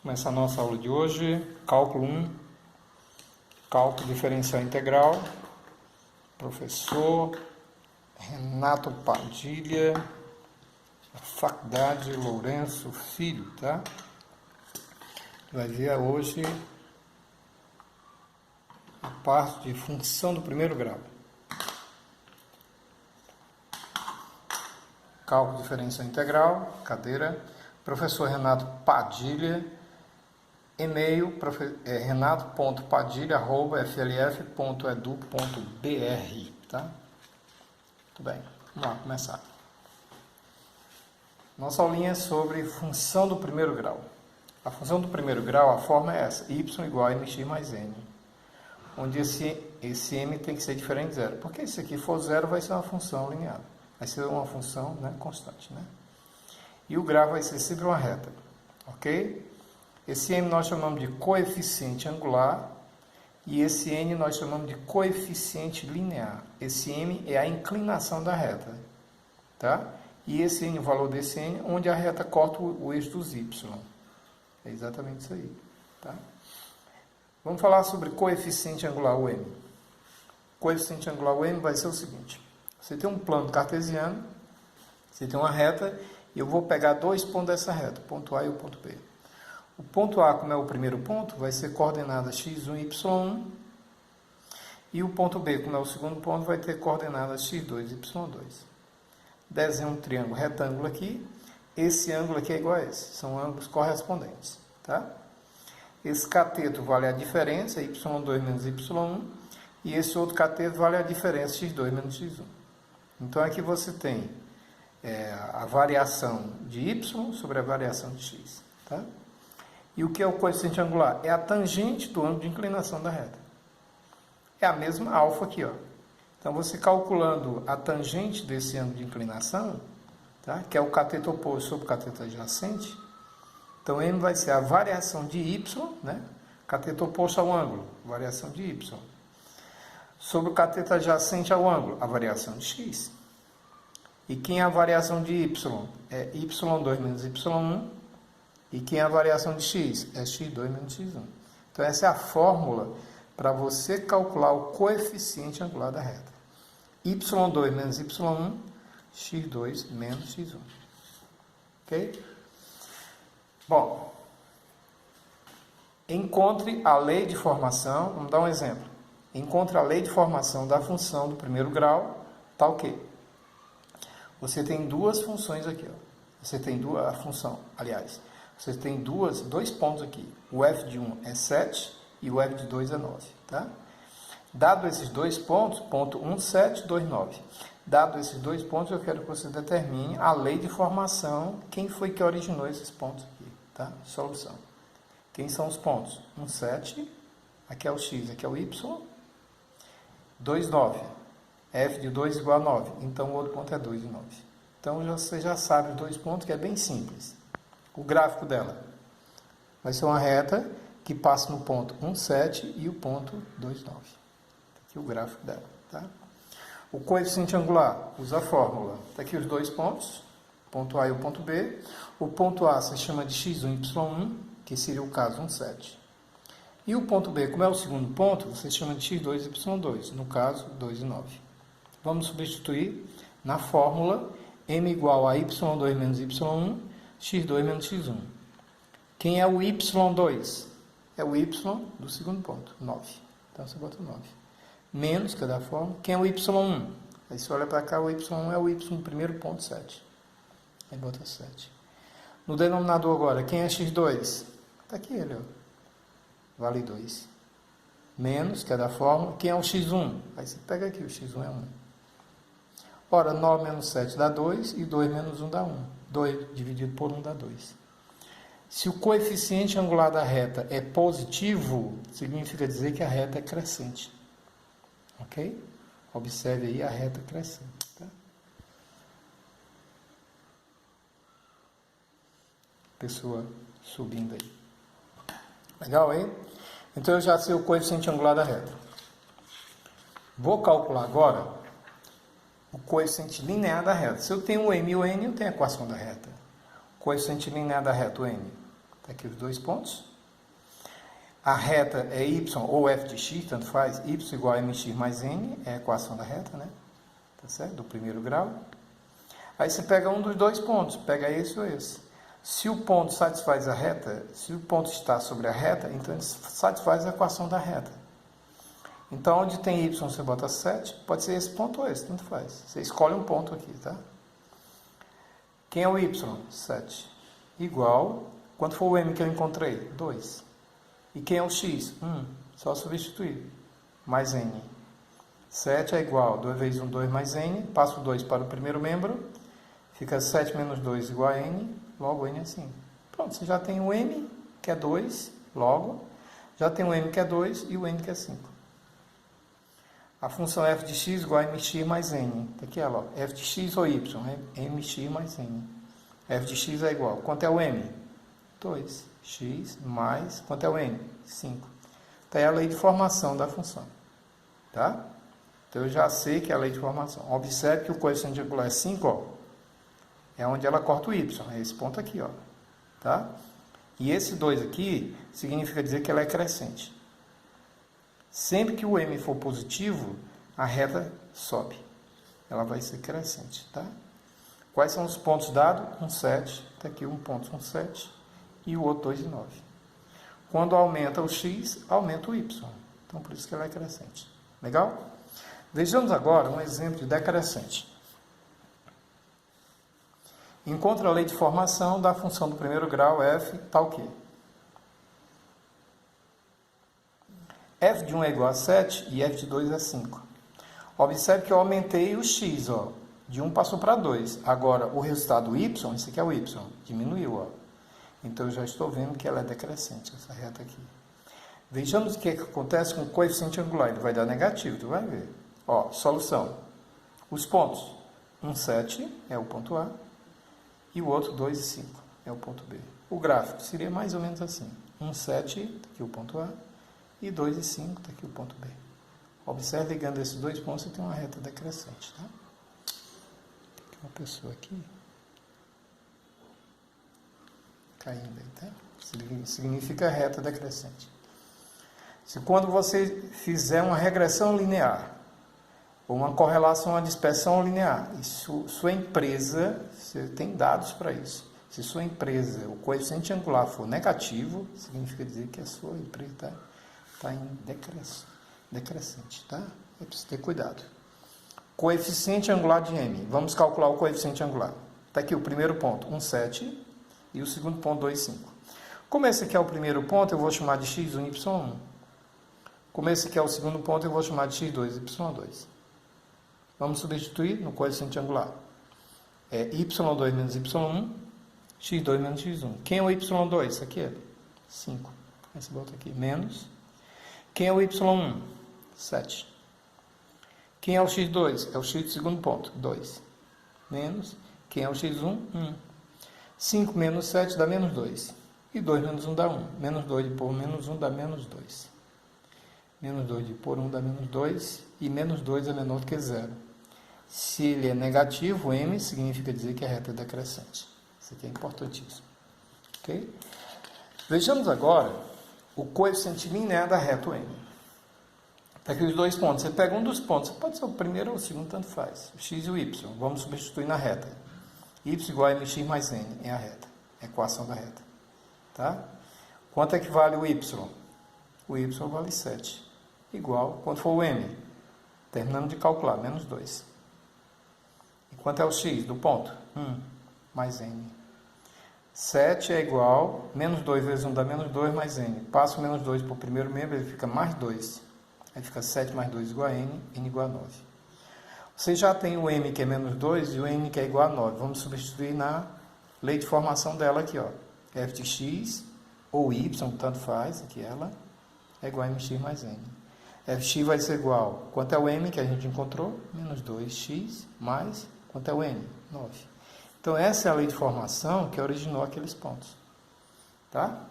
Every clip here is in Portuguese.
Começar a nossa aula de hoje, cálculo 1, cálculo diferencial integral, professor Renato Padilha, Faculdade Lourenço Filho, tá? Vai ver hoje a parte de função do primeiro grau. Cálculo diferencial integral, cadeira, professor Renato Padilha, e-mail renato.padilha@flf.edu.br, tá? Muito bem, vamos lá começar. Nossa aulinha é sobre função do primeiro grau. A função do primeiro grau, a forma é essa, y igual a mx mais n, onde esse m tem que ser diferente de zero, porque se aqui for zero vai ser uma função linear, vai ser uma função, né, constante, né? E o grau vai ser sempre uma reta, ok? Esse m nós chamamos de coeficiente angular e esse n nós chamamos de coeficiente linear. Esse m é a inclinação da reta, tá? E esse n, o valor desse n, onde a reta corta o eixo dos y. É exatamente isso aí, tá? Vamos falar sobre coeficiente angular, o m. Coeficiente angular, o m, vai ser o seguinte. Você tem um plano cartesiano, você tem uma reta, e eu vou pegar dois pontos dessa reta, o ponto A e o ponto B. O ponto A, como é o primeiro ponto, vai ser coordenada x1 e y1. E o ponto B, como é o segundo ponto, vai ter coordenadas x2 e y2. Desenha um triângulo retângulo aqui. Esse ângulo aqui é igual a esse. São ângulos correspondentes, tá? Esse cateto vale a diferença, y2 menos y1. E esse outro cateto vale a diferença, x2 menos x1. Então, aqui você tem a variação de y sobre a variação de x, tá? E o que é o coeficiente angular? É a tangente do ângulo de inclinação da reta. É a mesma alfa aqui, ó. Então, você calculando a tangente desse ângulo de inclinação, tá? Que é o cateto oposto sobre o cateto adjacente, então m vai ser a variação de y, né? Cateto oposto ao ângulo, variação de y. Sobre o cateto adjacente ao ângulo, a variação de x. E quem é a variação de y? É y2 menos y1. E quem é a variação de x? É x2 menos x1. Então, essa é a fórmula para você calcular o coeficiente angular da reta. y2 menos y1, x2 menos x1. Ok? Bom, encontre a lei de formação. Vamos dar um exemplo. Encontre a lei de formação da função do primeiro grau, tá ok? Você tem duas funções aqui, ó. Você tem a função, aliás, você tem dois pontos aqui. O f de 1 é 7 e o f de 2 é 9, tá? Dado esses dois pontos, ponto 1, 7, 2, 9. Dado esses dois pontos, eu quero que você determine a lei de formação, quem foi que originou esses pontos aqui, tá? Solução. Quem são os pontos? 1, 7, aqui é o x, aqui é o y, 2, 9. F de 2 igual a 9, então o outro ponto é 2 e 9. Então, você já sabe os dois pontos, que é bem simples. O gráfico dela vai ser uma reta que passa no ponto 1, 7 e o ponto 2, 9. Aqui o gráfico dela, tá? O coeficiente angular, usa a fórmula. Está aqui os dois pontos, ponto A e o ponto B. O ponto A se chama de x1 e y1, que seria o caso 1, 7. E o ponto B, como é o segundo ponto, você chama de x2 e y2, no caso 2 e 9. Vamos substituir na fórmula m igual a y2 menos y1, x2 menos x1. Quem é o y2? É o y do segundo ponto, 9. Então, você bota 9. Menos, que é da forma. Quem é o y1? Aí você olha para cá, o y1 é o y do primeiro ponto, 7. Aí bota 7. No denominador agora, quem é x2? Está aqui ele, ó. Vale 2. Menos, que é da fórmula. Quem é o x1? Aí você pega aqui, o x1 é 1. Ora, 9 menos 7 dá 2 e 2 menos 1 dá 1. 2 dividido por 1 dá 2. Se o coeficiente angular da reta é positivo, significa dizer que a reta é crescente. Ok? Observe aí a reta crescente. Tá? Pessoa subindo aí. Legal, hein? Então, eu já sei o coeficiente angular da reta. Vou calcular agora o coeficiente linear da reta. Se eu tenho o m e o n, eu tenho a equação da reta. O coeficiente linear da reta, o n. Tá aqui os dois pontos. A reta é y ou f de x, tanto faz. Y igual a mx mais n, é a equação da reta, né? Tá certo? Do primeiro grau. Aí você pega um dos dois pontos, pega esse ou esse. Se o ponto satisfaz a reta, se o ponto está sobre a reta, então ele satisfaz a equação da reta. Então, onde tem y, você bota 7, pode ser esse ponto ou esse, tanto faz. Você escolhe um ponto aqui, tá? Quem é o y? 7. Igual, quanto foi o m que eu encontrei? 2. E quem é o x? 1. Só substituir. Mais n. 7 é igual, 2 vezes 1, 2 mais n. Passo o 2 para o primeiro membro. Fica 7 menos 2 igual a n. Logo, n é 5. Pronto, você já tem o m, que é 2, logo. Já tem o m, que é 2, e o n, que é 5. A função f de x igual a mx mais n. Está aqui ela, ó. F de x ou y, mx mais n. F de x é igual. Quanto é o m? 2. X mais, quanto é o n? 5. Então é a lei de formação da função. Tá? Então eu já sei que é a lei de formação. Observe que o coeficiente angular é 5, ó. É onde ela corta o y. É esse ponto aqui, ó. Tá? E esse 2 aqui significa dizer que ela é crescente. Sempre que o m for positivo, a reta sobe. Ela vai ser crescente, tá? Quais são os pontos dados? 1, 7. Está aqui um ponto, 1, 7. E o outro, 2 e 9. Quando aumenta o x, aumenta o y. Então, por isso que ela é crescente. Legal? Vejamos agora um exemplo de decrescente. Encontre a lei de formação da função do primeiro grau f tal que f de 1 é igual a 7 e f de 2 é 5. Observe que eu aumentei o x, ó, de 1 passou para 2. Agora, o resultado y, esse aqui é o y, diminuiu. Ó. Então, eu já estou vendo que ela é decrescente, essa reta aqui. Vejamos o que acontece com o coeficiente angular. Ele vai dar negativo, tu vai ver. Ó, solução. Os pontos. 1, 7 é o ponto A. E o outro, 2 e 5 é o ponto B. O gráfico seria mais ou menos assim. 1, 7, está aqui o ponto A. E 2 e 5, está aqui o ponto B. Observe, ligando esses dois pontos, você tem uma reta decrescente. Tá? Tem uma pessoa aqui. Caindo aí, tá? Significa reta decrescente. Se quando você fizer uma regressão linear, ou uma correlação à dispersão linear, e sua empresa, você tem dados para isso. Se sua empresa, o coeficiente angular for negativo, significa dizer que a sua empresa está em decrescente, tá? É preciso ter cuidado. Coeficiente angular de m. Vamos calcular o coeficiente angular. Está aqui o primeiro ponto, 1, 7, e o segundo ponto, 2, 5. Como esse aqui é o primeiro ponto, eu vou chamar de x1 e y1. Como esse aqui é o segundo ponto, eu vou chamar de x2 e y2. Vamos substituir no coeficiente angular. É y2 menos y1, x2 menos x1. Quem é o y2? Isso aqui é 5. Aí você bota aqui, menos. Quem é o y1? 7. Quem é o x2? É o x do segundo ponto, 2. Menos. Quem é o x1? 1. 5 menos 7 dá menos 2. E 2 menos 1 dá 1. Menos 2 de por menos 1 dá menos 2. Menos 2 de por 1 dá menos 2. E menos 2 é menor do que 0. Se ele é negativo, m significa dizer que a reta é decrescente. Isso aqui é importantíssimo. Ok? Vejamos agora o coeficiente linear da reta m. Está aqui os dois pontos. Você pega um dos pontos. Pode ser o primeiro ou o segundo, tanto faz. O x e o y. Vamos substituir na reta. Y igual a mx mais n é a reta. É a equação da reta. Tá? Quanto é que vale o y? O y vale 7. Igual, quanto for o m? Terminando de calcular, menos 2. E quanto é o x do ponto? 1 mais n. 7 é igual, menos 2 vezes 1 dá menos 2 mais n. Passo o menos 2 para o primeiro membro, ele fica mais 2. Aí fica 7 mais 2 igual a n, n igual a 9. Você já tem o m que é menos 2 e o n que é igual a 9. Vamos substituir na lei de formação dela aqui, ó. F de x ou y, tanto faz, aqui ela, é igual a mx mais n. F de x vai ser igual, quanto é o m que a gente encontrou? Menos 2x mais, quanto é o n? 9. Então, essa é a lei de formação que originou aqueles pontos. Tá?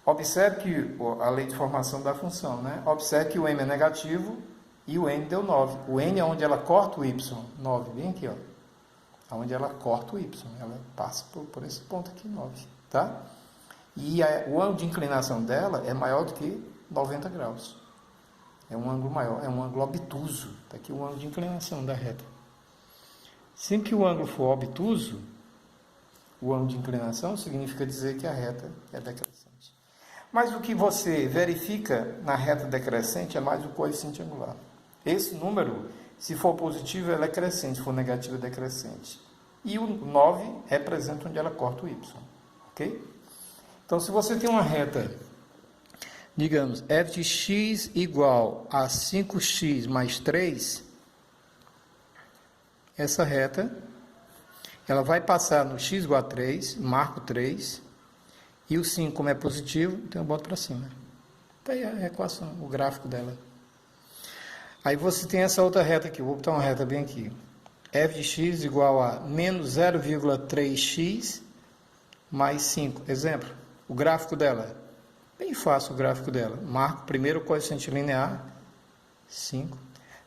Observe que a lei de formação da função, né? Observe que o m é negativo e o n deu 9. O n é onde ela corta o y. 9, bem aqui, ó. Onde ela corta o y. Ela passa por esse ponto aqui, 9. Tá? E o ângulo de inclinação dela é maior do que 90 graus. É um ângulo maior, é um ângulo obtuso. Está aqui o ângulo de inclinação da reta. Sempre que o ângulo for obtuso, o ângulo de inclinação significa dizer que a reta é decrescente. Mas o que você verifica na reta decrescente é mais o coeficiente angular. Esse número, se for positivo, ela é crescente, se for negativo, é decrescente. E o 9 representa onde ela corta o y. Ok? Então, se você tem uma reta, digamos, f de x igual a 5x mais 3, essa reta, ela vai passar no x igual a 3, marco 3, e o 5, como é positivo, então eu boto para cima. Está aí a equação, o gráfico dela. Aí você tem essa outra reta aqui, vou botar uma reta bem aqui. f de x igual a menos 0,3x mais 5. Exemplo, o gráfico dela. Bem fácil o gráfico dela. Marco primeiro o coeficiente linear, 5.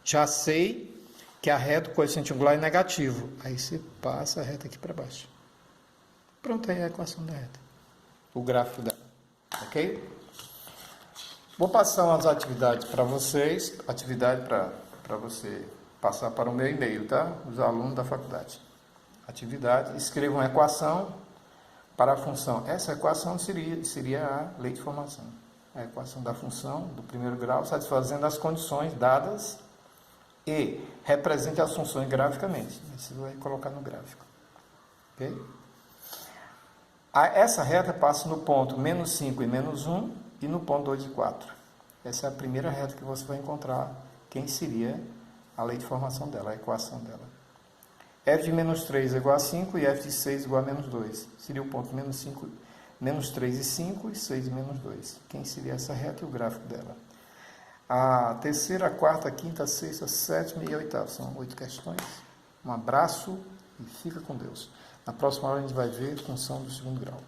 Já sei que a reta, o coeficiente angular é negativo. Aí você passa a reta aqui para baixo. Pronto, aí a equação da reta. O gráfico dela. Ok? Vou passar umas atividades para vocês. Atividade para você passar para o meu e-mail, tá? Os alunos da faculdade. Atividade. Escreva uma equação para a função. Essa equação seria a lei de formação. A equação da função do primeiro grau, satisfazendo as condições dadas e represente as funções graficamente. Você vai colocar no gráfico. Ok? Essa reta passa no ponto menos 5 e menos 1 e no ponto 2 e 4. Essa é a primeira reta que você vai encontrar quem seria a lei de formação dela, a equação dela. f de menos 3 é igual a 5 e f de 6 é igual a menos 2. Seria o ponto menos 3 e 5 e 6 e menos 2. Quem seria essa reta e o gráfico dela? A terceira, a quarta, a quinta, a sexta, a sétima e a oitava. São 8 questões. Um abraço e fica com Deus. Na próxima aula a gente vai ver função do segundo grau.